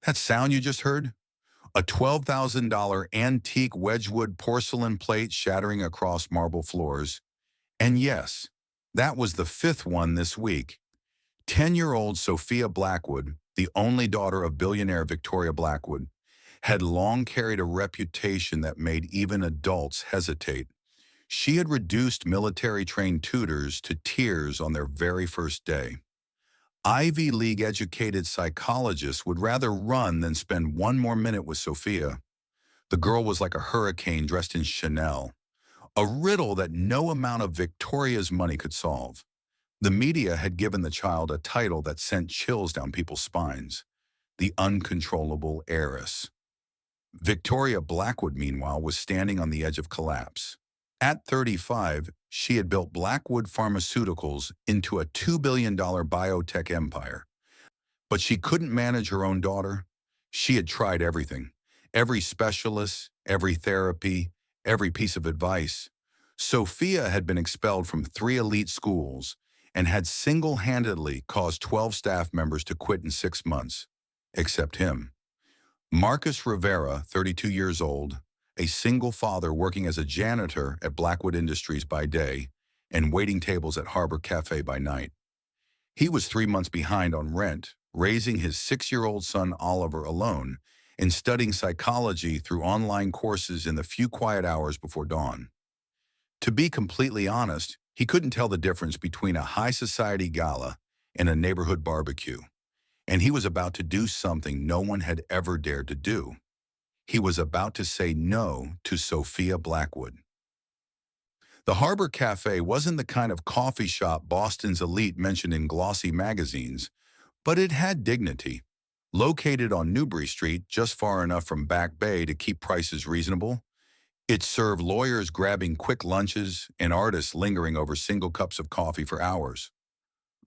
That sound you just heard? A $12,000 antique Wedgwood porcelain plate shattering across marble floors. And yes, that was the fifth one this week. 10-year-old Sophia Blackwood, the only daughter of billionaire Victoria Blackwood, had long carried a reputation that made even adults hesitate. She had reduced military-trained tutors to tears on their very first day. Ivy League-educated psychologists would rather run than spend one more minute with Sophia. The girl was like a hurricane dressed in Chanel, a riddle that no amount of Victoria's money could solve. The media had given the child a title that sent chills down people's spines: the uncontrollable heiress. Victoria Blackwood, meanwhile, was standing on the edge of collapse. At 35, she had built Blackwood Pharmaceuticals into a $2 billion biotech empire. But she couldn't manage her own daughter. She had tried everything: every specialist, every therapy, every piece of advice. Sophia had been expelled from 3 elite schools and had single-handedly caused 12 staff members to quit in 6 months, except him. Marcus Rivera, 32 years old, a single father working as a janitor at Blackwood Industries by day and waiting tables at Harbor Cafe by night. He was 3 months behind on rent, raising his 6-year-old son Oliver alone and studying psychology through online courses in the few quiet hours before dawn. To be completely honest, he couldn't tell the difference between a high society gala and a neighborhood barbecue. And he was about to do something no one had ever dared to do. He was about to say no to Sophia Blackwood. The Harbor Cafe wasn't the kind of coffee shop Boston's elite mentioned in glossy magazines, but it had dignity. Located on Newbury Street, just far enough from Back Bay to keep prices reasonable, it served lawyers grabbing quick lunches and artists lingering over single cups of coffee for hours.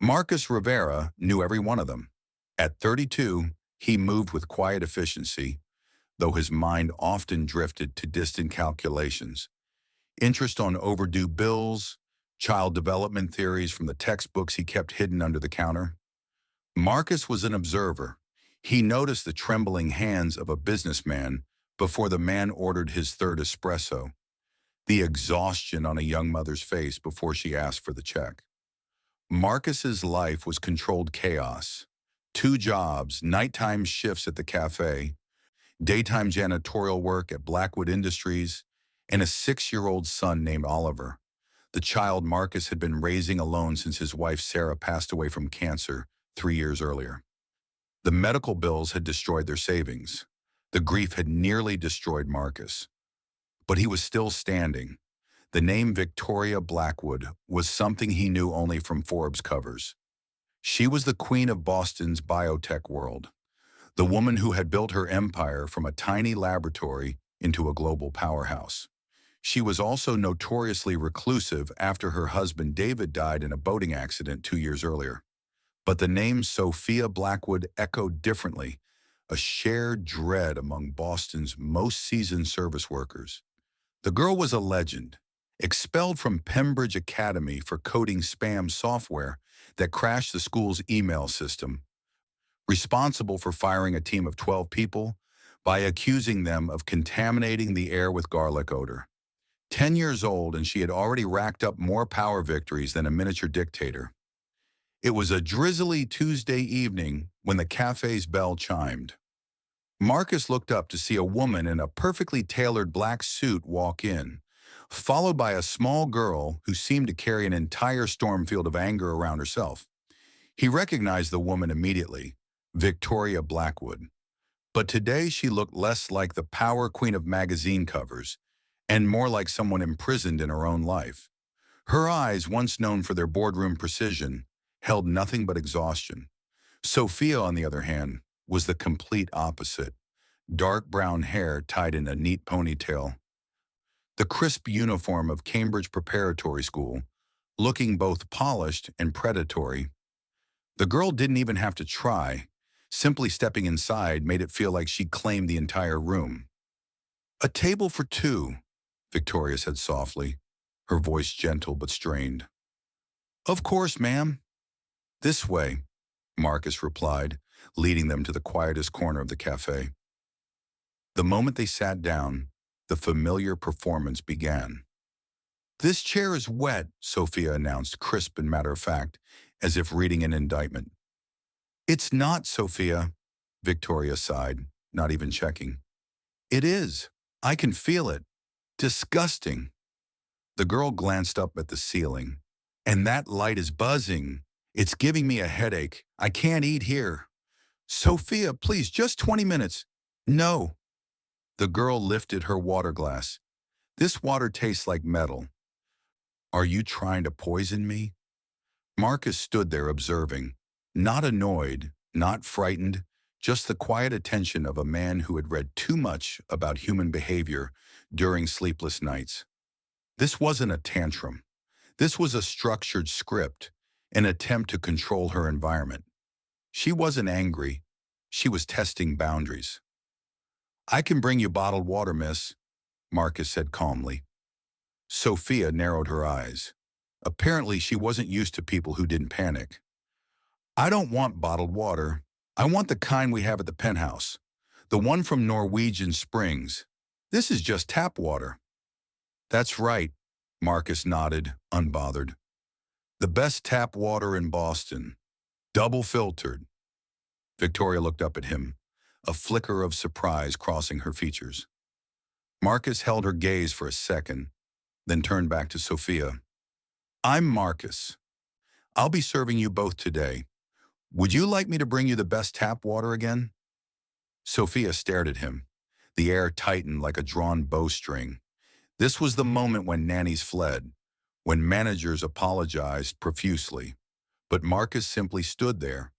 Marcus Rivera knew every one of them. At 32, he moved with quiet efficiency, though his mind often drifted to distant calculations. Interest on overdue bills, child development theories from the textbooks he kept hidden under the counter. Marcus was an observer. He noticed the trembling hands of a businessman before the man ordered his third espresso, the exhaustion on a young mother's face before she asked for the check. Marcus's life was controlled chaos: 2 jobs, nighttime shifts at the cafe, daytime janitorial work at Blackwood Industries, and a 6-year-old son named Oliver, the child Marcus had been raising alone since his wife Sarah passed away from cancer 3 years earlier. The medical bills had destroyed their savings. The grief had nearly destroyed Marcus. But he was still standing. The name Victoria Blackwood was something he knew only from Forbes covers. She was the queen of Boston's biotech world, the woman who had built her empire from a tiny laboratory into a global powerhouse. She was also notoriously reclusive after her husband David died in a boating accident 2 years earlier. But the name Sophia Blackwood echoed differently, a shared dread among Boston's most seasoned service workers. The girl was a legend, expelled from Pembridge Academy for coding spam software that crashed the school's email system, responsible for firing a team of 12 people by accusing them of contaminating the air with garlic odor. 10 years old, and she had already racked up more power victories than a miniature dictator. It was a drizzly Tuesday evening when the cafe's bell chimed. Marcus looked up to see a woman in a perfectly tailored black suit walk in, followed by a small girl who seemed to carry an entire storm field of anger around herself. He recognized the woman immediately: Victoria Blackwood. But today she looked less like the power queen of magazine covers and more like someone imprisoned in her own life. Her eyes, once known for their boardroom precision, held nothing but exhaustion. Sophia, on the other hand, was the complete opposite: dark brown hair tied in a neat ponytail, the crisp uniform of Cambridge Preparatory School, looking both polished and predatory. The girl didn't even have to try. Simply stepping inside made it feel like she'd claimed the entire room. "A table for 2, Victoria said softly, her voice gentle but strained. "Of course, ma'am." "This way," Marcus replied, leading them to the quietest corner of the cafe. The moment they sat down, the familiar performance began. "This chair is wet," Sophia announced, crisp and matter-of-fact, as if reading an indictment. "It's not, Sophia," Victoria sighed, not even checking. "It is. I can feel it. Disgusting." The girl glanced up at the ceiling. "And that light is buzzing. It's giving me a headache. I can't eat here." "Sophia, please, just 20 minutes." "No." The girl lifted her water glass. "This water tastes like metal. Are you trying to poison me?" Marcus stood there observing, not annoyed, not frightened, just the quiet attention of a man who had read too much about human behavior during sleepless nights. This wasn't a tantrum. This was a structured script, an attempt to control her environment. She wasn't angry. She was testing boundaries. "I can bring you bottled water, miss," Marcus said calmly. Sophia narrowed her eyes. Apparently, she wasn't used to people who didn't panic. "I don't want bottled water. I want the kind we have at the penthouse. The one from Norwegian Springs. This is just tap water." "That's right," Marcus nodded, unbothered. "The best tap water in Boston. Double filtered." Victoria looked up at him, a flicker of surprise crossing her features. Marcus held her gaze for a second, then turned back to Sophia. "I'm Marcus. I'll be serving you both today. Would you like me to bring you the best tap water again?" Sophia stared at him. The air tightened like a drawn bowstring. This was the moment when nannies fled, when managers apologized profusely. But Marcus simply stood there,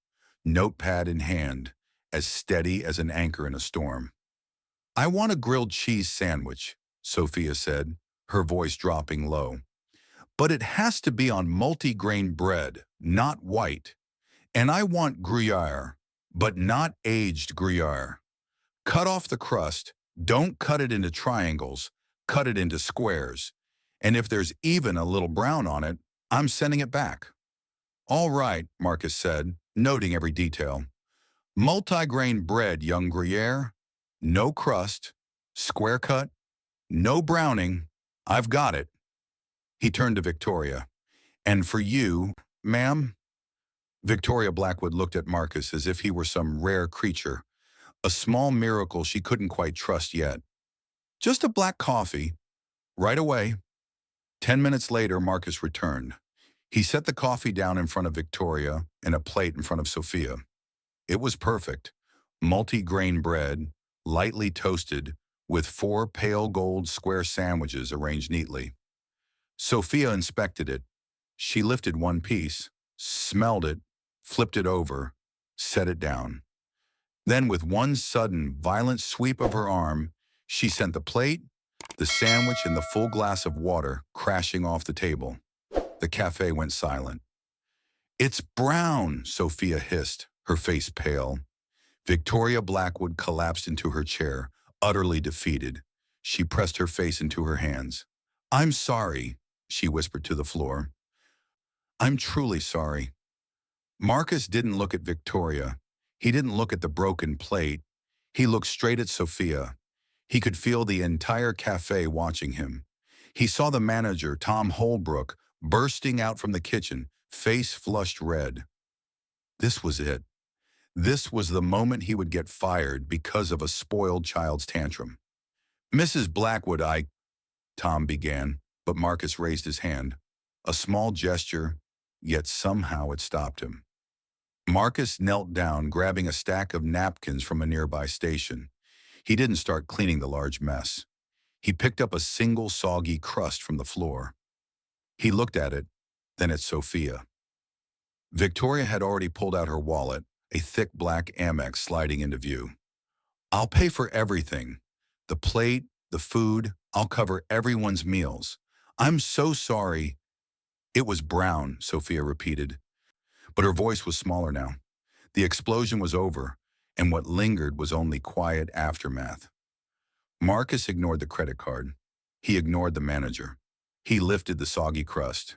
notepad in hand, as steady as an anchor in a storm. "I want a grilled cheese sandwich," Sophia said, her voice dropping low. "But it has to be on multi-grain bread, not white. And I want Gruyere, but not aged Gruyere. Cut off the crust, don't cut it into triangles, cut it into squares. And if there's even a little brown on it, I'm sending it back." "All right," Marcus said, noting every detail. "Multi-grain bread, young Gruyere. No crust, square cut, no browning. I've got it." He turned to Victoria. "And for you, ma'am?" Victoria Blackwood looked at Marcus as if he were some rare creature, a small miracle she couldn't quite trust yet. "Just a black coffee. Right away." 10 minutes later, Marcus returned. He set the coffee down in front of Victoria and a plate in front of Sophia. It was perfect. Multi-grain bread, lightly toasted, with 4 pale gold square sandwiches arranged neatly. Sophia inspected it. She lifted one piece, smelled it, flipped it over, set it down. Then with one sudden, violent sweep of her arm, she sent the plate, the sandwich, and the full glass of water crashing off the table. The cafe went silent. "It's brown," Sophia hissed, her face pale. Victoria Blackwood collapsed into her chair, utterly defeated. She pressed her face into her hands. "I'm sorry," she whispered to the floor. "I'm truly sorry." Marcus didn't look at Victoria. He didn't look at the broken plate. He looked straight at Sophia. He could feel the entire cafe watching him. He saw the manager, Tom Holbrook, bursting out from the kitchen, face flushed red. This was it. This was the moment he would get fired because of a spoiled child's tantrum. "Mrs. Blackwood, Tom began, but Marcus raised his hand. A small gesture, yet somehow it stopped him. Marcus knelt down, grabbing a stack of napkins from a nearby station. He didn't start cleaning the large mess. He picked up a single soggy crust from the floor. He looked at it, then at Sophia. Victoria had already pulled out her wallet, a thick black Amex sliding into view. "I'll pay for everything. The plate, the food, I'll cover everyone's meals. I'm so sorry." "It was brown," Sophia repeated. But her voice was smaller now. The explosion was over, and what lingered was only quiet aftermath. Marcus ignored the credit card. He ignored the manager. He lifted the soggy crust.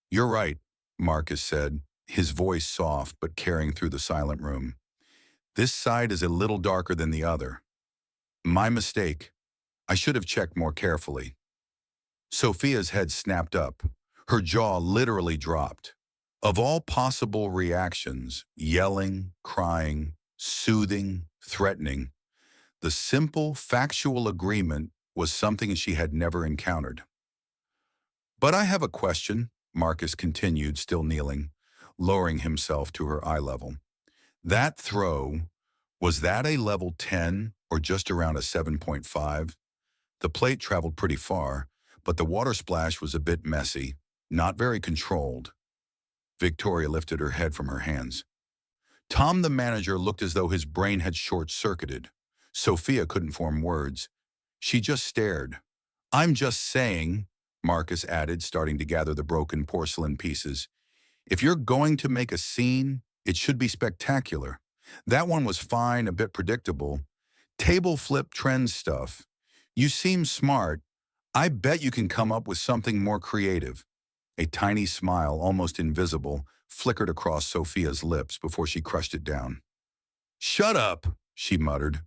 "You're right," Marcus said, his voice soft but carrying through the silent room. This side is a little darker than the other. My mistake. I should have checked more carefully. Sophia's head snapped up. Her jaw literally dropped. Of all possible reactions, yelling, crying, soothing, threatening, the simple, factual agreement was something she had never encountered. But I have a question, Marcus continued, still kneeling, lowering himself to her eye level. That throw, was that a level 10 or just around a 7.5? The plate traveled pretty far, but the water splash was a bit messy, not very controlled. Victoria lifted her head from her hands. Tom, the manager, looked as though his brain had short-circuited. Sophia couldn't form words. She just stared. I'm just saying, Marcus added, starting to gather the broken porcelain pieces. If you're going to make a scene, it should be spectacular. That one was fine, a bit predictable. Table flip trend stuff. You seem smart. I bet you can come up with something more creative. A tiny smile, almost invisible, flickered across Sophia's lips before she crushed it down. Shut up, she muttered.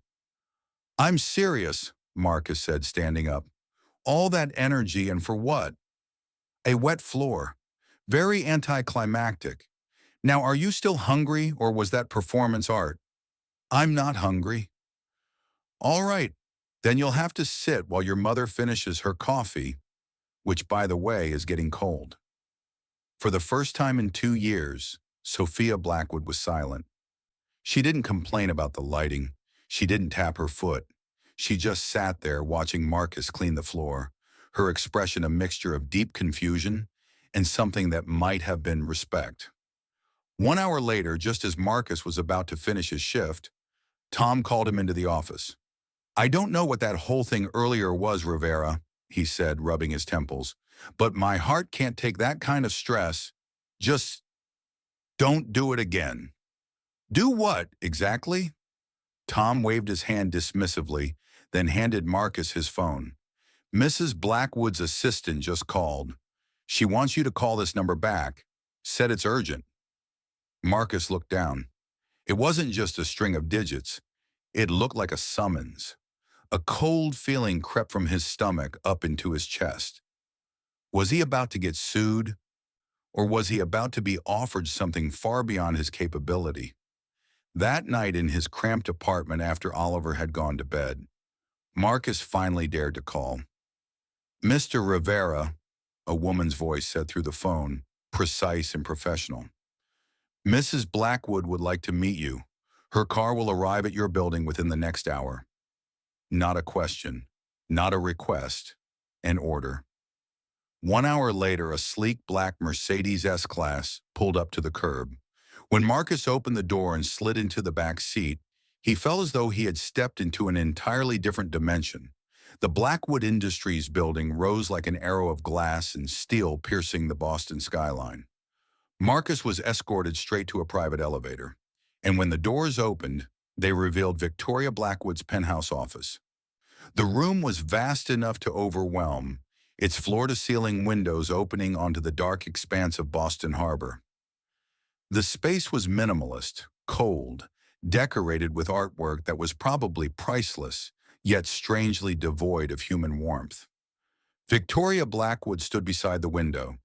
I'm serious, Marcus said, standing up. All that energy and for what? A wet floor. Very anticlimactic. Now, are you still hungry or was that performance art? I'm not hungry. All right, then you'll have to sit while your mother finishes her coffee, which, by the way, is getting cold. For the first time in 2 years, Sophia Blackwood was silent. She didn't complain about the lighting. She didn't tap her foot. She just sat there watching Marcus clean the floor, her expression a mixture of deep confusion and something that might have been respect. 1 hour later, just as Marcus was about to finish his shift, Tom called him into the office. I don't know what that whole thing earlier was, Rivera, he said, rubbing his temples, but my heart can't take that kind of stress. Just don't do it again. Do what, exactly? Tom waved his hand dismissively, then handed Marcus his phone. Mrs. Blackwood's assistant just called. She wants you to call this number back. Said it's urgent. Marcus looked down. It wasn't just a string of digits. It looked like a summons. A cold feeling crept from his stomach up into his chest. Was he about to get sued? Or was he about to be offered something far beyond his capability? That night in his cramped apartment after Oliver had gone to bed, Marcus finally dared to call. Mr. Rivera, a woman's voice said through the phone, precise and professional. Mrs. Blackwood would like to meet you. Her car will arrive at your building within the next hour. Not a question, not a request, an order. 1 hour later, a sleek black Mercedes S-Class pulled up to the curb. When Marcus opened the door and slid into the back seat, he felt as though he had stepped into an entirely different dimension. The Blackwood Industries building rose like an arrow of glass and steel piercing the Boston skyline. Marcus was escorted straight to a private elevator, and when the doors opened, they revealed Victoria Blackwood's penthouse office. The room was vast enough to overwhelm, its floor-to-ceiling windows opening onto the dark expanse of Boston Harbor. The space was minimalist, cold, decorated with artwork that was probably priceless, yet strangely devoid of human warmth. Victoria Blackwood stood beside the window.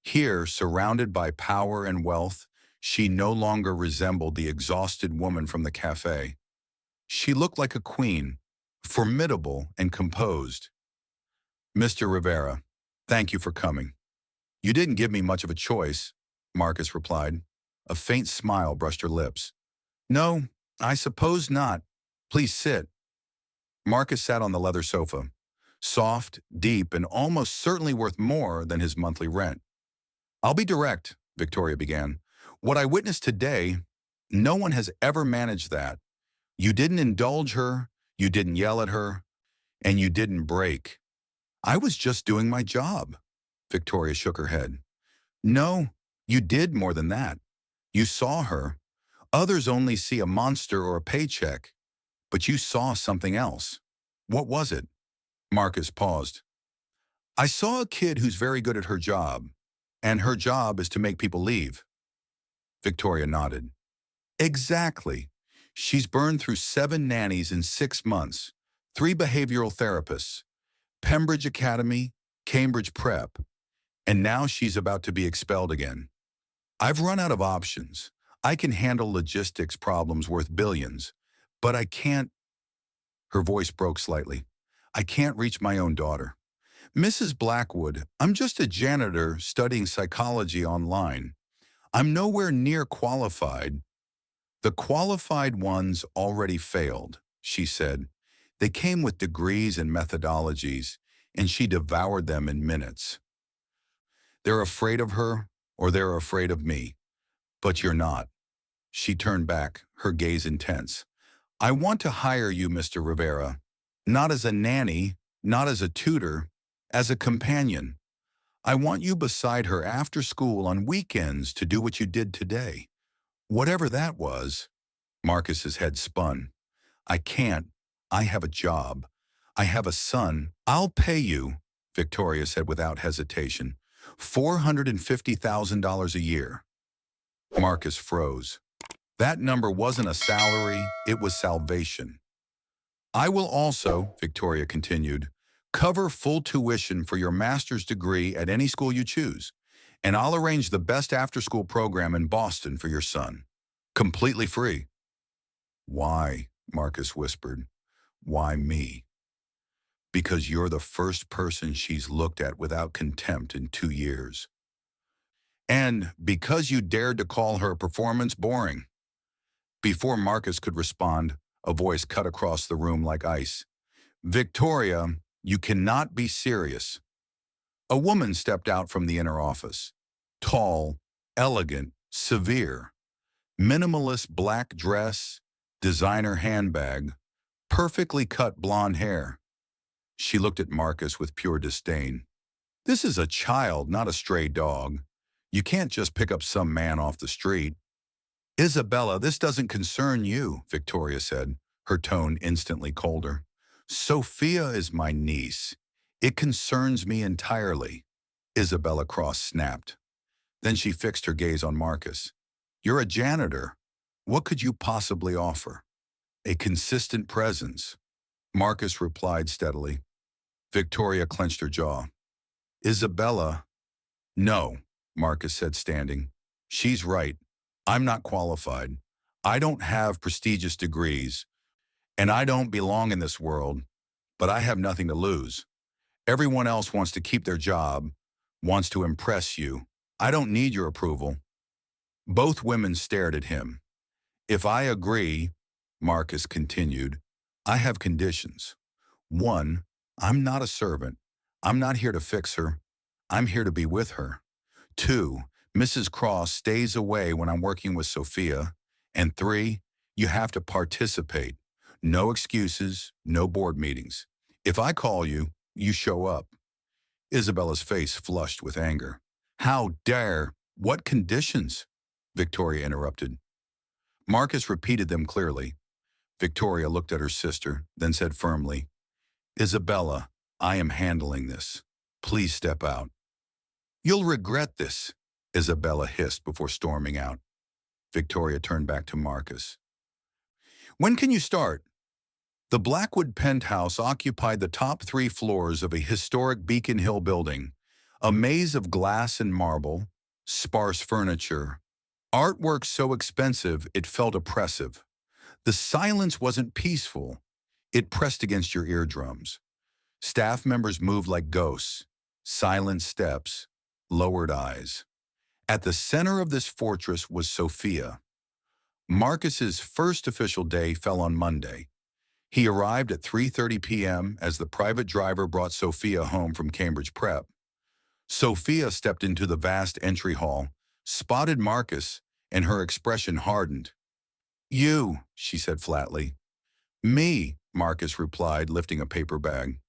Here, surrounded by power and wealth, she no longer resembled the exhausted woman from the cafe. She looked like a queen, formidable and composed. Mr. Rivera, thank you for coming. You didn't give me much of a choice, Marcus replied. A faint smile brushed her lips. No, I suppose not. Please sit. Marcus sat on the leather sofa, soft, deep, and almost certainly worth more than his monthly rent. I'll be direct, Victoria began. What I witnessed today, no one has ever managed that. You didn't indulge her, you didn't yell at her, and you didn't break. I was just doing my job. Victoria shook her head. No, you did more than that. You saw her. Others only see a monster or a paycheck, but you saw something else. What was it? Marcus paused. I saw a kid who's very good at her job, and her job is to make people leave. Victoria nodded. Exactly. She's burned through 7 nannies in 6 months, 3 behavioral therapists, Pembridge Academy, Cambridge Prep, and now she's about to be expelled again. I've run out of options. I can handle logistics problems worth billions, but I can't. Her voice broke slightly. I can't reach my own daughter. Mrs. Blackwood, I'm just a janitor studying psychology online. I'm nowhere near qualified. The qualified ones already failed, she said. They came with degrees and methodologies, and she devoured them in minutes. They're afraid of her, or they're afraid of me. But you're not. She turned back, her gaze intense. I want to hire you, Mr. Rivera. Not as a nanny, not as a tutor, as a companion. I want you beside her after school on weekends to do what you did today. Whatever that was. Marcus's head spun. I can't. I have a job. I have a son. I'll pay you, Victoria said without hesitation. $450,000 a year. Marcus froze. That number wasn't a salary, it was salvation. I will also, Victoria continued, cover full tuition for your master's degree at any school you choose, and I'll arrange the best after-school program in Boston for your son. Completely free. Why? Marcus whispered. Why me? Because you're the first person she's looked at without contempt in 2 years. And because you dared to call her performance boring. Before Marcus could respond, a voice cut across the room like ice. Victoria, you cannot be serious. A woman stepped out from the inner office. Tall, elegant, severe. Minimalist black dress, designer handbag, perfectly cut blonde hair. She looked at Marcus with pure disdain. This is a child, not a stray dog. You can't just pick up some man off the street. Isabella, this doesn't concern you, Victoria said, her tone instantly colder. Sophia is my niece. It concerns me entirely. Isabella Cross snapped. Then she fixed her gaze on Marcus. You're a janitor. What could you possibly offer? A consistent presence. Marcus replied steadily. Victoria clenched her jaw. Isabella. No, Marcus said, standing. She's right. I'm not qualified. I don't have prestigious degrees, and I don't belong in this world, but I have nothing to lose. Everyone else wants to keep their job, wants to impress you. I don't need your approval. Both women stared at him. If I agree, Marcus continued, I have conditions. 1, I'm not a servant. I'm not here to fix her. I'm here to be with her. 2, Mrs. Cross stays away when I'm working with Sophia. And 3, you have to participate. No excuses, no board meetings. If I call you, you show up. Isabella's face flushed with anger. How dare? What conditions? Victoria interrupted. Marcus repeated them clearly. Victoria looked at her sister, then said firmly, Isabella, I am handling this. Please step out. You'll regret this, Isabella hissed before storming out. Victoria turned back to Marcus. When can you start? The Blackwood penthouse occupied the top 3 floors of a historic Beacon Hill building, a maze of glass and marble, sparse furniture, artwork so expensive it felt oppressive. The silence wasn't peaceful. It pressed against your eardrums. Staff members moved like ghosts, silent steps, lowered eyes. At the center of this fortress was Sophia. Marcus's first official day fell on Monday. He arrived at 3:30 p.m. as the private driver brought Sophia home from Cambridge Prep. Sophia stepped into the vast entry hall, spotted Marcus, and her expression hardened. You, she said flatly. Me, Marcus replied, lifting a paper bag.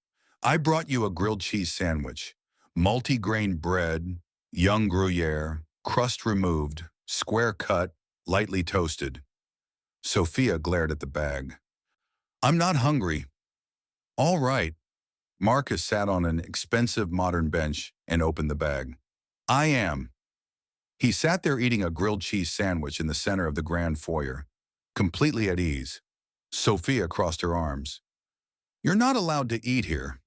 I brought you a grilled cheese sandwich, multi-grain bread, young Gruyere, crust removed, square cut, lightly toasted. Sophia glared at the bag. I'm not hungry. All right. Marcus sat on an expensive modern bench and opened the bag. I am. He sat there eating a grilled cheese sandwich in the center of the grand foyer. Completely at ease, Sophia crossed her arms. You're not allowed to eat here.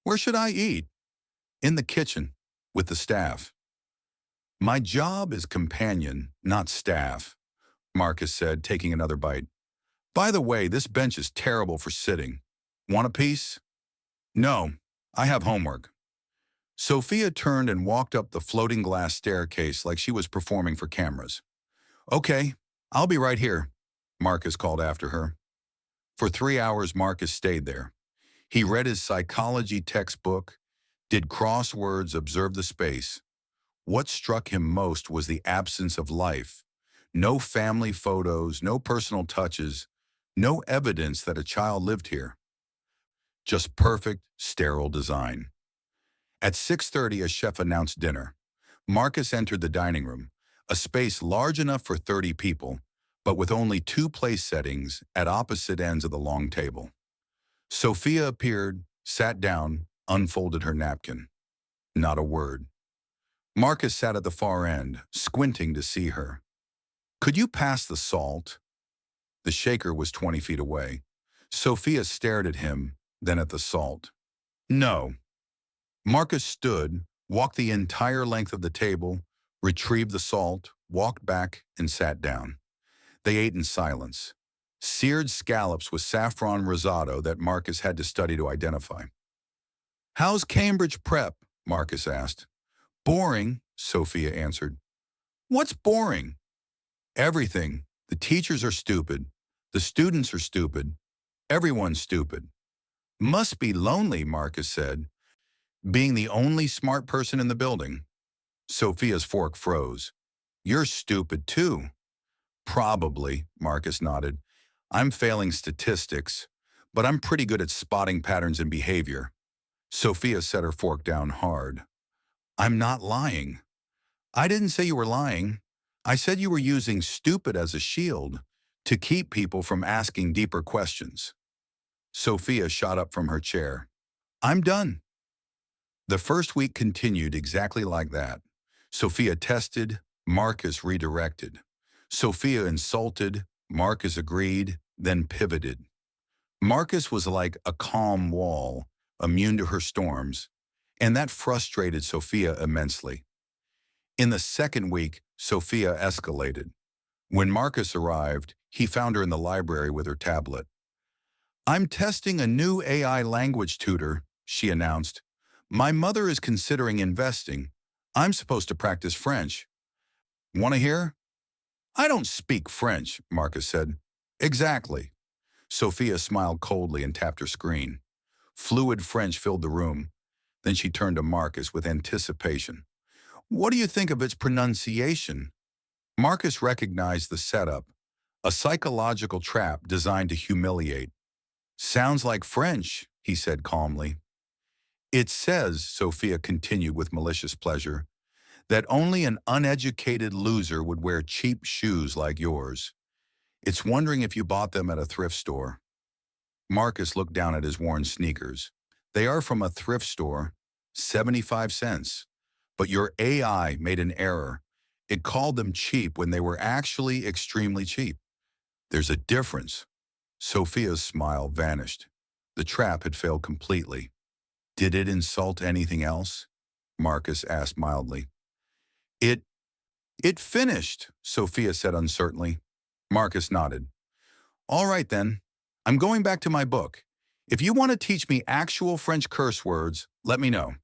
Where should I eat? In the kitchen, with the staff. My job is companion, not staff, Marcus said, taking another bite. By the way, this bench is terrible for sitting. Want a piece? No, I have homework. Sophia turned and walked up the floating glass staircase like she was performing for cameras. Okay, I'll be right here, Marcus called after her. For 3 hours, Marcus stayed there. He read his psychology textbook, did crosswords, observed the space. What struck him most was the absence of life. No family photos, no personal touches, no evidence that a child lived here. Just perfect, sterile design. At 6:30, a chef announced dinner. Marcus entered the dining room, a space large enough for 30 people, but with only 2 place settings at opposite ends of the long table. Sophia appeared, sat down, unfolded her napkin. Not a word. Marcus sat at the far end, squinting to see her. Could you pass the salt? The shaker was 20 feet away. Sophia stared at him, then at the salt. No. Marcus stood, walked the entire length of the table, retrieved the salt, walked back, and sat down. They ate in silence. Seared scallops with saffron risotto that Marcus had to study to identify. How's Cambridge prep? Marcus asked. Boring, Sophia answered. What's boring? Everything. The teachers are stupid. The students are stupid. Everyone's stupid. Must be lonely, Marcus said, being the only smart person in the building. Sophia's fork froze. You're stupid too. Probably, Marcus nodded. I'm failing statistics, but I'm pretty good at spotting patterns in behavior. Sophia set her fork down hard. I'm not lying. I didn't say you were lying. I said you were using stupid as a shield to keep people from asking deeper questions. Sophia shot up from her chair. I'm done. The first week continued exactly like that. Sophia tested, Marcus redirected. Sophia insulted, Marcus agreed, then pivoted. Marcus was like a calm wall, immune to her storms, and that frustrated Sophia immensely. In the second week, Sophia escalated. When Marcus arrived, he found her in the library with her tablet. I'm testing a new AI language tutor, she announced. My mother is considering investing. I'm supposed to practice French. Want to hear? I don't speak French, Marcus said. Exactly. Sophia smiled coldly and tapped her screen. Fluid French filled the room. Then she turned to Marcus with anticipation. What do you think of its pronunciation? Marcus recognized the setup, a psychological trap designed to humiliate. Sounds like French, he said calmly. It says, Sophia continued with malicious pleasure, that only an uneducated loser would wear cheap shoes like yours. It's wondering if you bought them at a thrift store. Marcus looked down at his worn sneakers. They are from a thrift store, 75 cents. But your AI made an error. It called them cheap when they were actually extremely cheap. There's a difference. Sophia's smile vanished. The trap had failed completely. Did it insult anything else? Marcus asked mildly. It finished, Sophia said uncertainly. Marcus nodded. All right then. I'm going back to my book. If you want to teach me actual French curse words, let me know.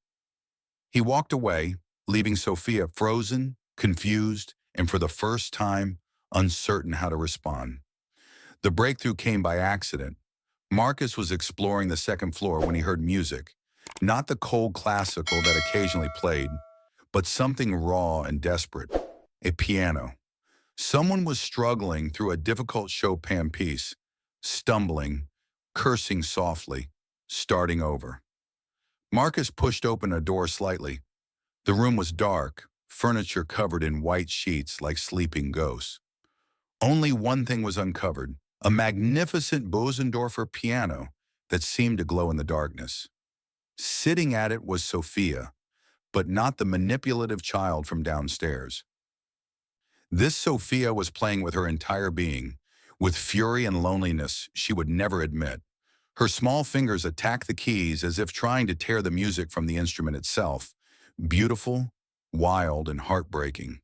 He walked away, leaving Sophia frozen, confused, and for the first time, uncertain how to respond. The breakthrough came by accident. Marcus was exploring the second floor when he heard music, not the cold classical that occasionally played, but something raw and desperate, a piano. Someone was struggling through a difficult Chopin piece, stumbling, cursing softly, starting over. Marcus pushed open a door slightly. The room was dark, furniture covered in white sheets like sleeping ghosts. Only one thing was uncovered, a magnificent Bosendorfer piano that seemed to glow in the darkness. Sitting at it was Sophia, but not the manipulative child from downstairs. This Sophia was playing with her entire being, with fury and loneliness she would never admit. Her small fingers attacked the keys as if trying to tear the music from the instrument itself. Beautiful, wild, and heartbreaking.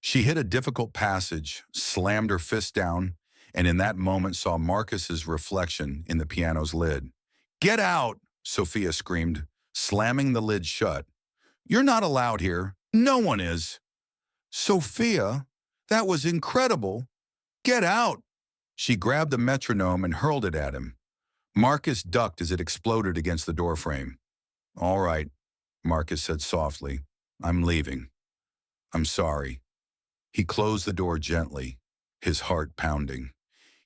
She hit a difficult passage, slammed her fist down, and in that moment saw Marcus's reflection in the piano's lid. "Get out!" Sophia screamed, slamming the lid shut. "You're not allowed here. No one is." "Sophia, that was incredible. Get out!" She grabbed the metronome and hurled it at him. Marcus ducked as it exploded against the doorframe. "All right," Marcus said softly. "I'm leaving. I'm sorry." He closed the door gently, his heart pounding.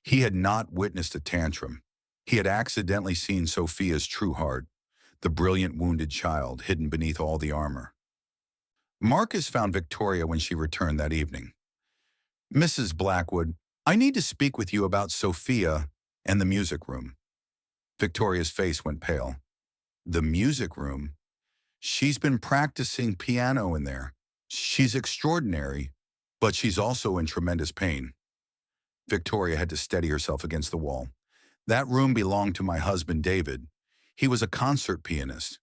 He had not witnessed a tantrum. He had accidentally seen Sophia's true heart, the brilliant wounded child hidden beneath all the armor. Marcus found Victoria when she returned that evening. "Mrs. Blackwood, I need to speak with you about Sophia and the music room." Victoria's face went pale. "The music room? She's been practicing piano in there. She's extraordinary, but she's also in tremendous pain." Victoria had to steady herself against the wall. "That room belonged to my husband, David. He was a concert pianist.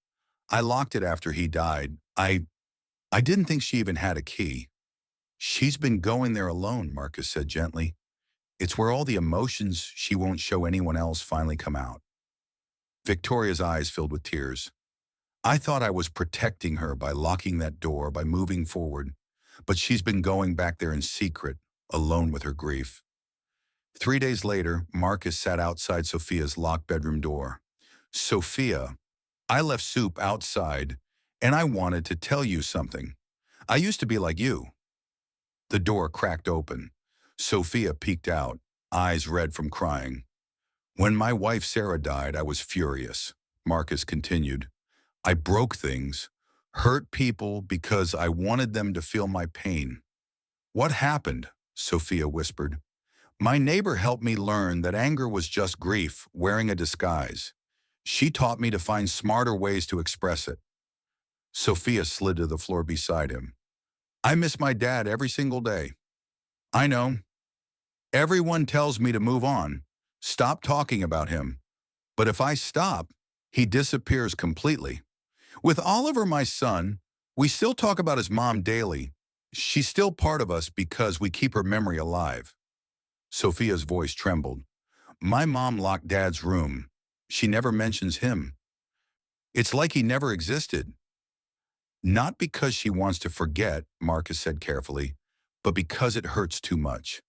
I locked it after he died. I didn't think she even had a key." "She's been going there alone," Marcus said gently. "It's where all the emotions she won't show anyone else finally come out." Victoria's eyes filled with tears. "I thought I was protecting her by locking that door, by moving forward, but she's been going back there in secret, alone with her grief." 3 days later, Marcus sat outside Sophia's locked bedroom door. "Sophia, I left soup outside, and I wanted to tell you something. I used to be like you." The door cracked open. Sophia peeked out, eyes red from crying. "When my wife Sarah died, I was furious," Marcus continued. "I broke things, hurt people because I wanted them to feel my pain." "What happened?" Sophia whispered. "My neighbor helped me learn that anger was just grief wearing a disguise. She taught me to find smarter ways to express it." Sophia slid to the floor beside him. "I miss my dad every single day." "I know. Everyone tells me to move on, stop talking about him. But if I stop, he disappears completely. With Oliver, my son, we still talk about his mom daily. She's still part of us because we keep her memory alive." Sophia's voice trembled. "My mom locked Dad's room. She never mentions him. It's like he never existed." "Not because she wants to forget," Marcus said carefully, "but because it hurts too much."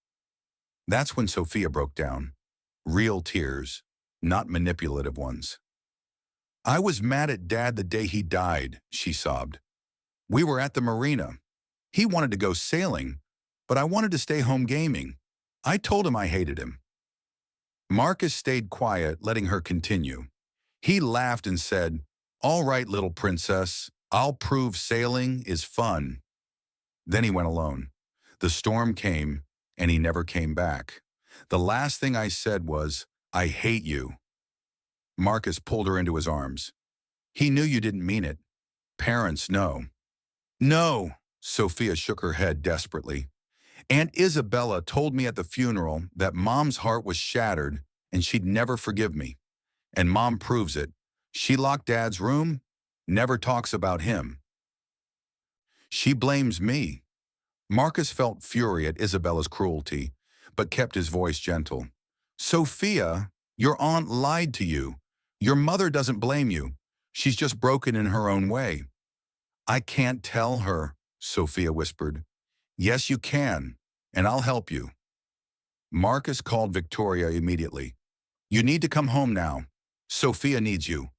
That's when Sophia broke down. Real tears, not manipulative ones. "I was mad at Dad the day he died," she sobbed. "We were at the marina. He wanted to go sailing, but I wanted to stay home gaming. I told him I hated him." Marcus stayed quiet, letting her continue. He laughed and said, "All right, little princess, I'll prove sailing is fun." Then he went alone. The storm came, and he never came back. The last thing I said was, "I hate you." Marcus pulled her into his arms. "He knew you didn't mean it. Parents know." "No," Sophia shook her head desperately. "Aunt Isabella told me at the funeral that Mom's heart was shattered and she'd never forgive me. And Mom proves it. She locked Dad's room, never talks about him. She blames me." Marcus felt fury at Isabella's cruelty, but kept his voice gentle. "Sophia, your aunt lied to you. Your mother doesn't blame you. She's just broken in her own way." "I can't tell her," Sophia whispered. "Yes, you can, and I'll help you." Marcus called Victoria immediately. "You need to come home now. Sophia needs you."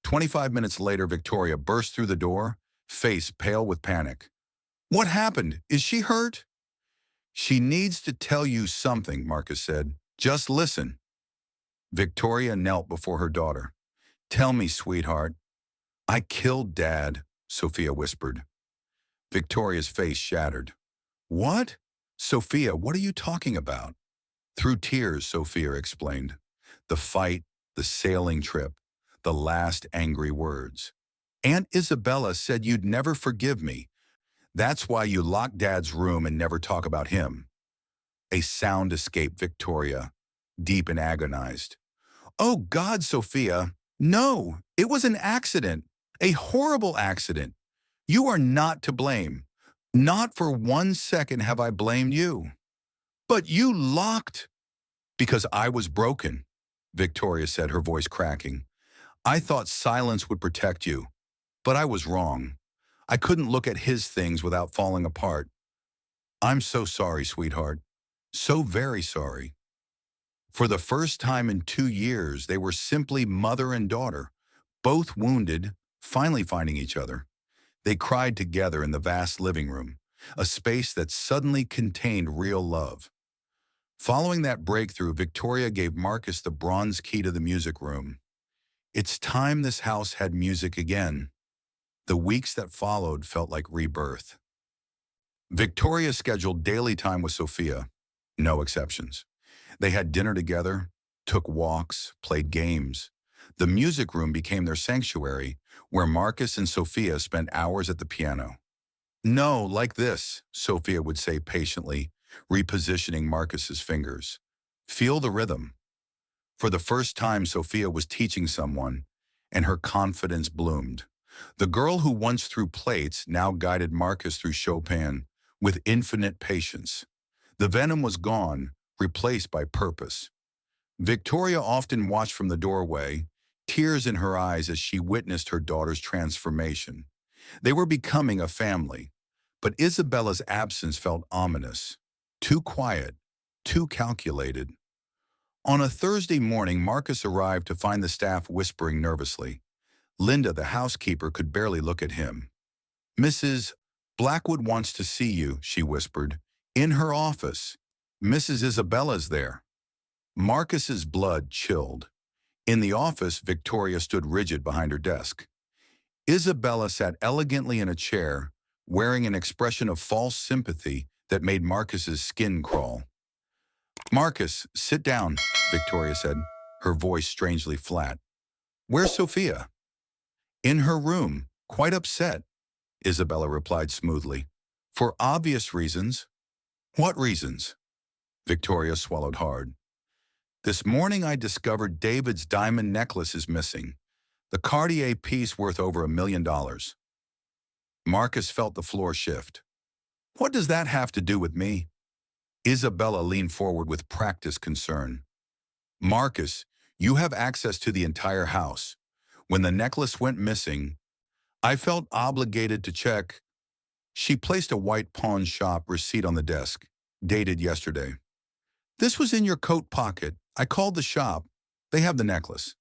25 minutes later, Victoria burst through the door, face pale with panic. "What happened? Is she hurt?" "She needs to tell you something," Marcus said. "Just listen." Victoria knelt before her daughter. "Tell me, sweetheart." "I killed Dad," Sophia whispered. Victoria's face shattered. "What? Sophia, what are you talking about?" Through tears, Sophia explained. The fight, the sailing trip, the last angry words. "Aunt Isabella said you'd never forgive me. That's why you lock Dad's room and never talk about him." A sound escaped Victoria, deep and agonized. Oh God, Sophia, no, it was an accident, a horrible accident. You are not to blame. Not for 1 second have I blamed you. But you locked because I was broken, Victoria said, her voice cracking. I thought silence would protect you, but I was wrong. I couldn't look at his things without falling apart. I'm so sorry, sweetheart. So very sorry. For the first time in 2 years, they were simply mother and daughter, both wounded, finally finding each other. They cried together in the vast living room, a space that suddenly contained real love. Following that breakthrough, Victoria gave Marcus the bronze key to the music room. It's time this house had music again. The weeks that followed felt like rebirth. Victoria scheduled daily time with Sophia, no exceptions. They had dinner together, took walks, played games. The music room became their sanctuary, where Marcus and Sophia spent hours at the piano. No, like this, Sophia would say patiently, repositioning Marcus's fingers. Feel the rhythm. For the first time, Sophia was teaching someone, and her confidence bloomed. The girl who once threw plates now guided Marcus through Chopin with infinite patience. The venom was gone, replaced by purpose. Victoria often watched from the doorway, tears in her eyes as she witnessed her daughter's transformation. They were becoming a family, but Isabella's absence felt ominous. Too quiet, too calculated. On a Thursday morning, Marcus arrived to find the staff whispering nervously. Linda, the housekeeper, could barely look at him. Mrs. Blackwood wants to see you, she whispered. In her office. Mrs. Isabella's there. Marcus's blood chilled. In the office, Victoria stood rigid behind her desk. Isabella sat elegantly in a chair, wearing an expression of false sympathy that made Marcus's skin crawl. Marcus, sit down, Victoria said, her voice strangely flat. Where's Sophia? In her room, quite upset, Isabella replied smoothly. For obvious reasons. What reasons? Victoria swallowed hard. This morning I discovered David's diamond necklace is missing. The Cartier piece worth over $1 million. Marcus felt the floor shift. What does that have to do with me? Isabella leaned forward with practiced concern. Marcus, you have access to the entire house. When the necklace went missing, I felt obligated to check. She placed a white pawn shop receipt on the desk, dated yesterday. This was in your coat pocket. I called the shop. They have the necklace.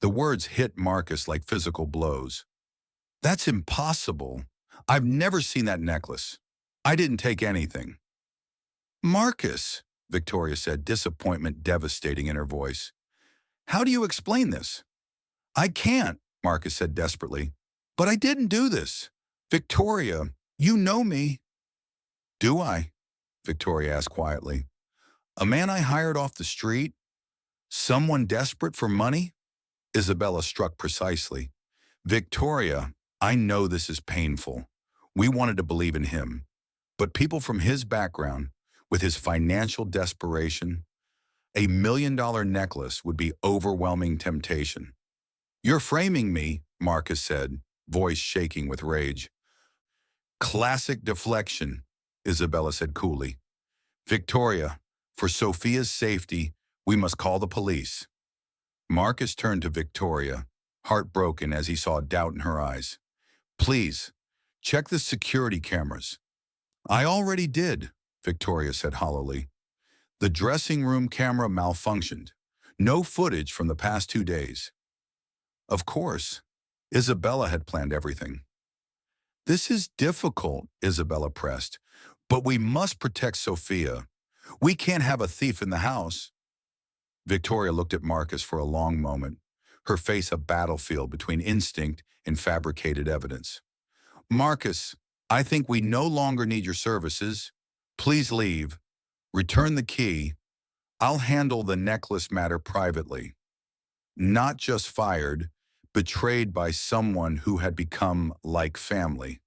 The words hit Marcus like physical blows. That's impossible. I've never seen that necklace. I didn't take anything. Marcus, Victoria said, disappointment devastating in her voice. How do you explain this? I can't, Marcus said desperately. But I didn't do this. Victoria, you know me. Do I? Victoria asked quietly. A man I hired off the street? Someone desperate for money? Isabella struck precisely. Victoria, I know this is painful. We wanted to believe in him. But people from his background, with his financial desperation, $1 million necklace would be overwhelming temptation. You're framing me, Marcus said, voice shaking with rage. Classic deflection, Isabella said coolly. Victoria, for Sophia's safety, we must call the police. Marcus turned to Victoria, heartbroken as he saw doubt in her eyes. Please, check the security cameras. I already did, Victoria said hollowly. The dressing room camera malfunctioned. No footage from the past 2 days. Of course, Isabella had planned everything. This is difficult, Isabella pressed, but we must protect Sophia. We can't have a thief in the house. Victoria looked at Marcus for a long moment, her face a battlefield between instinct and fabricated evidence. Marcus, I think we no longer need your services. Please leave. Return the key. I'll handle the necklace matter privately. Not just fired, betrayed by someone who had become like family.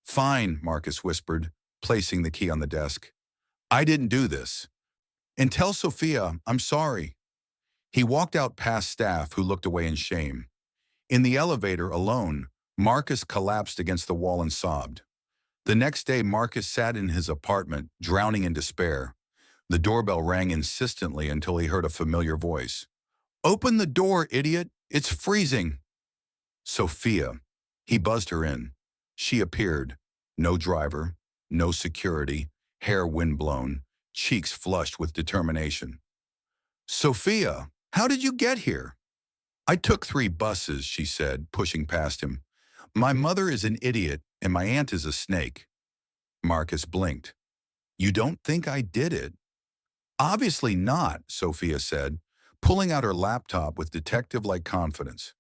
Fine, Marcus whispered, placing the key on the desk. I didn't do this. And tell Sophia I'm sorry. He walked out past staff who looked away in shame. In the elevator alone, Marcus collapsed against the wall and sobbed. The next day, Marcus sat in his apartment, drowning in despair. The doorbell rang insistently until he heard a familiar voice. Open the door, idiot. It's freezing. Sophia. He buzzed her in. She appeared. No driver, no security, hair windblown, cheeks flushed with determination. Sophia, how did you get here? I took 3 buses, she said, pushing past him. My mother is an idiot and my aunt is a snake. Marcus blinked. You don't think I did it? Obviously not, Sophia said, pulling out her laptop with detective-like confidence.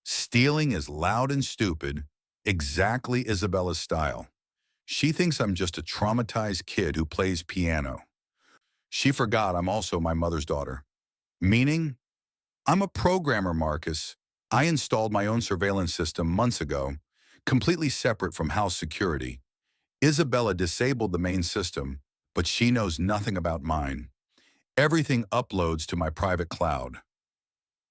Stealing is loud and stupid, exactly Isabella's style. She thinks I'm just a traumatized kid who plays piano. She forgot I'm also my mother's daughter. Meaning? I'm a programmer, Marcus. I installed my own surveillance system months ago, completely separate from house security. Isabella disabled the main system, but she knows nothing about mine. Everything uploads to my private cloud.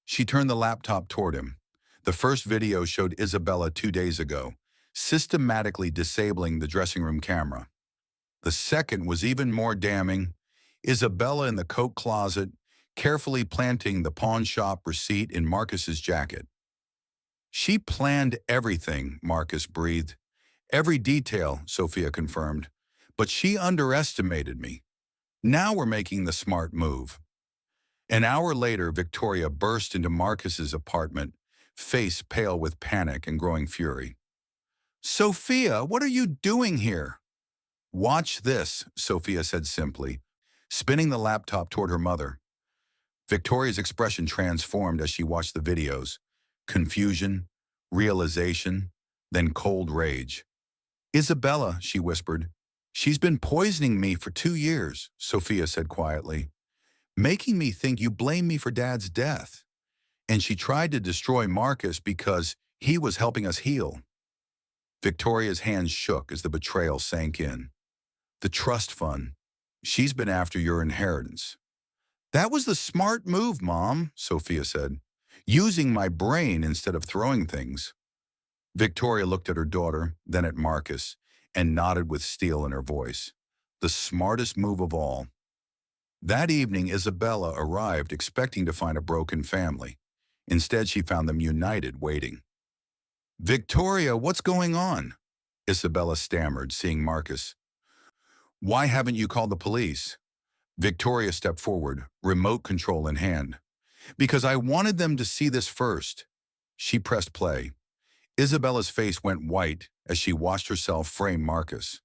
She turned the laptop toward him. The first video showed Isabella 2 days ago, systematically disabling the dressing room camera. The second was even more damning. Isabella in the coat closet, carefully planting the pawn shop receipt in Marcus's jacket. She planned everything, Marcus breathed. Every detail, Sophia confirmed. But she underestimated me. Now we're making the smart move. An hour later, Victoria burst into Marcus's apartment, face pale with panic and growing fury. Sophia, what are you doing here? Watch this, Sophia said simply, spinning the laptop toward her mother. Victoria's expression transformed as she watched the videos. Confusion, realization, then cold rage. Isabella, she whispered. She's been poisoning me for 2 years, Sophia said quietly, making me think you blame me for Dad's death. And she tried to destroy Marcus because he was helping us heal. Victoria's hands shook as the betrayal sank in. The trust fund. She's been after your inheritance. That was the smart move, Mom, Sophia said, using my brain instead of throwing things. Victoria looked at her daughter, then at Marcus, and nodded with steel in her voice. The smartest move of all. That evening, Isabella arrived expecting to find a broken family. Instead, she found them united, waiting. Victoria, what's going on? Isabella stammered, seeing Marcus. Why haven't you called the police? Victoria stepped forward, remote control in hand. Because I wanted them to see this first. She pressed play. Isabella's face went white as she watched herself frame Marcus.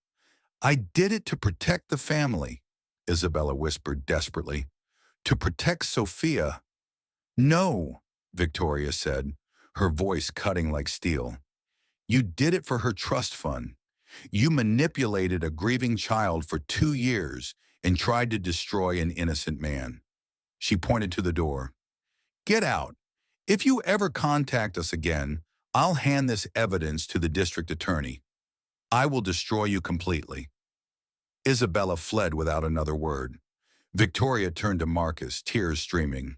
I did it to protect the family, Isabella whispered desperately. To protect Sophia. No, Victoria said, her voice cutting like steel. You did it for her trust fund. You manipulated a grieving child for 2 years and tried to destroy an innocent man. She pointed to the door. Get out. If you ever contact us again, I'll hand this evidence to the district attorney. I will destroy you completely. Isabella fled without another word. Victoria turned to Marcus, tears streaming.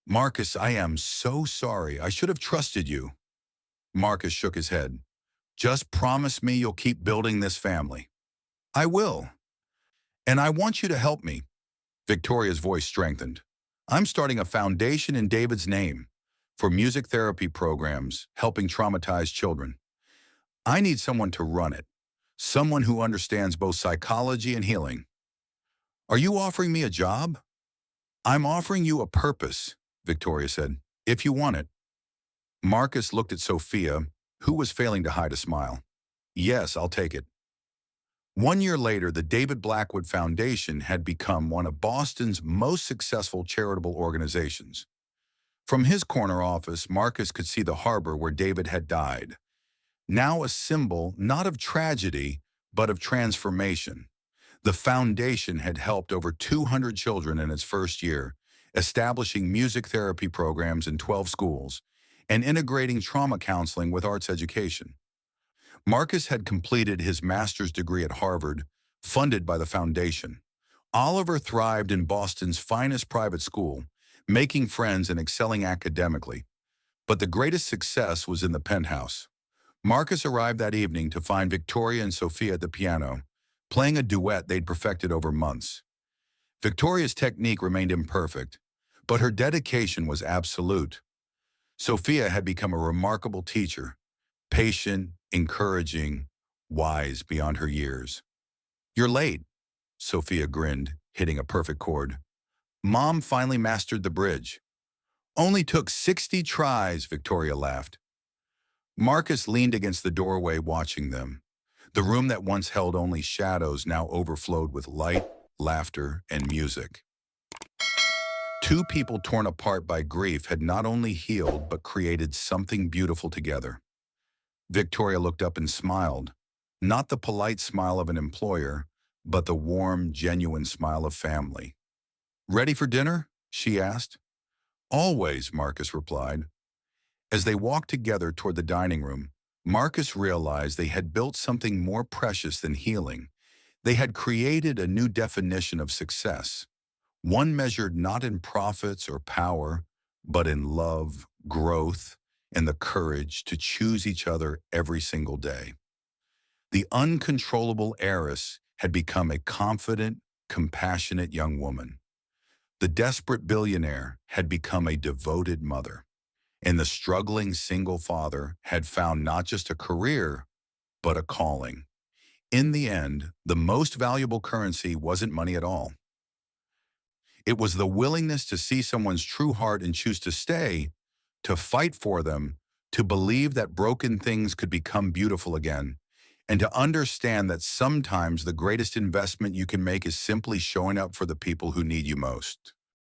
Marcus, I am so sorry. I should have trusted you. Marcus shook his head. Just promise me you'll keep building this family. I will. And I want you to help me. Victoria's voice strengthened. I'm starting a foundation in David's name for music therapy programs helping traumatized children. I need someone to run it, someone who understands both psychology and healing. Are you offering me a job? I'm offering you a purpose, Victoria said, if you want it. Marcus looked at Sophia, who was failing to hide a smile. Yes, I'll take it. 1 year later, the David Blackwood Foundation had become one of Boston's most successful charitable organizations. From his corner office, Marcus could see the harbor where David had died, now a symbol not of tragedy, but of transformation. The foundation had helped over 200 children in its first year, establishing music therapy programs in 12 schools, and integrating trauma counseling with arts education. Marcus had completed his master's degree at Harvard, funded by the foundation. Oliver thrived in Boston's finest private school, making friends and excelling academically. But the greatest success was in the penthouse. Marcus arrived that evening to find Victoria and Sophia at the piano, playing a duet they'd perfected over months. Victoria's technique remained imperfect, but her dedication was absolute. Sophia had become a remarkable teacher, patient, encouraging, wise beyond her years. "You're late," Sophia grinned, hitting a perfect chord. "Mom finally mastered the bridge." "Only took 60 tries," Victoria laughed. Marcus leaned against the doorway watching them. The room that once held only shadows now overflowed with light, laughter, and music. Two people torn apart by grief had not only healed but created something beautiful together. Victoria looked up and smiled, not the polite smile of an employer, but the warm, genuine smile of family. "Ready for dinner?" she asked. "Always," Marcus replied. As they walked together toward the dining room, Marcus realized they had built something more precious than healing. They had created a new definition of success, one measured not in profits or power, but in love, growth, and the courage to choose each other every single day. The uncontrollable heiress had become a confident, compassionate young woman. The desperate billionaire had become a devoted mother. And the struggling single father had found not just a career, but a calling. In the end, the most valuable currency wasn't money at all. It was the willingness to see someone's true heart and choose to stay, to fight for them, to believe that broken things could become beautiful again, and to understand that sometimes the greatest investment you can make is simply showing up for the people who need you most.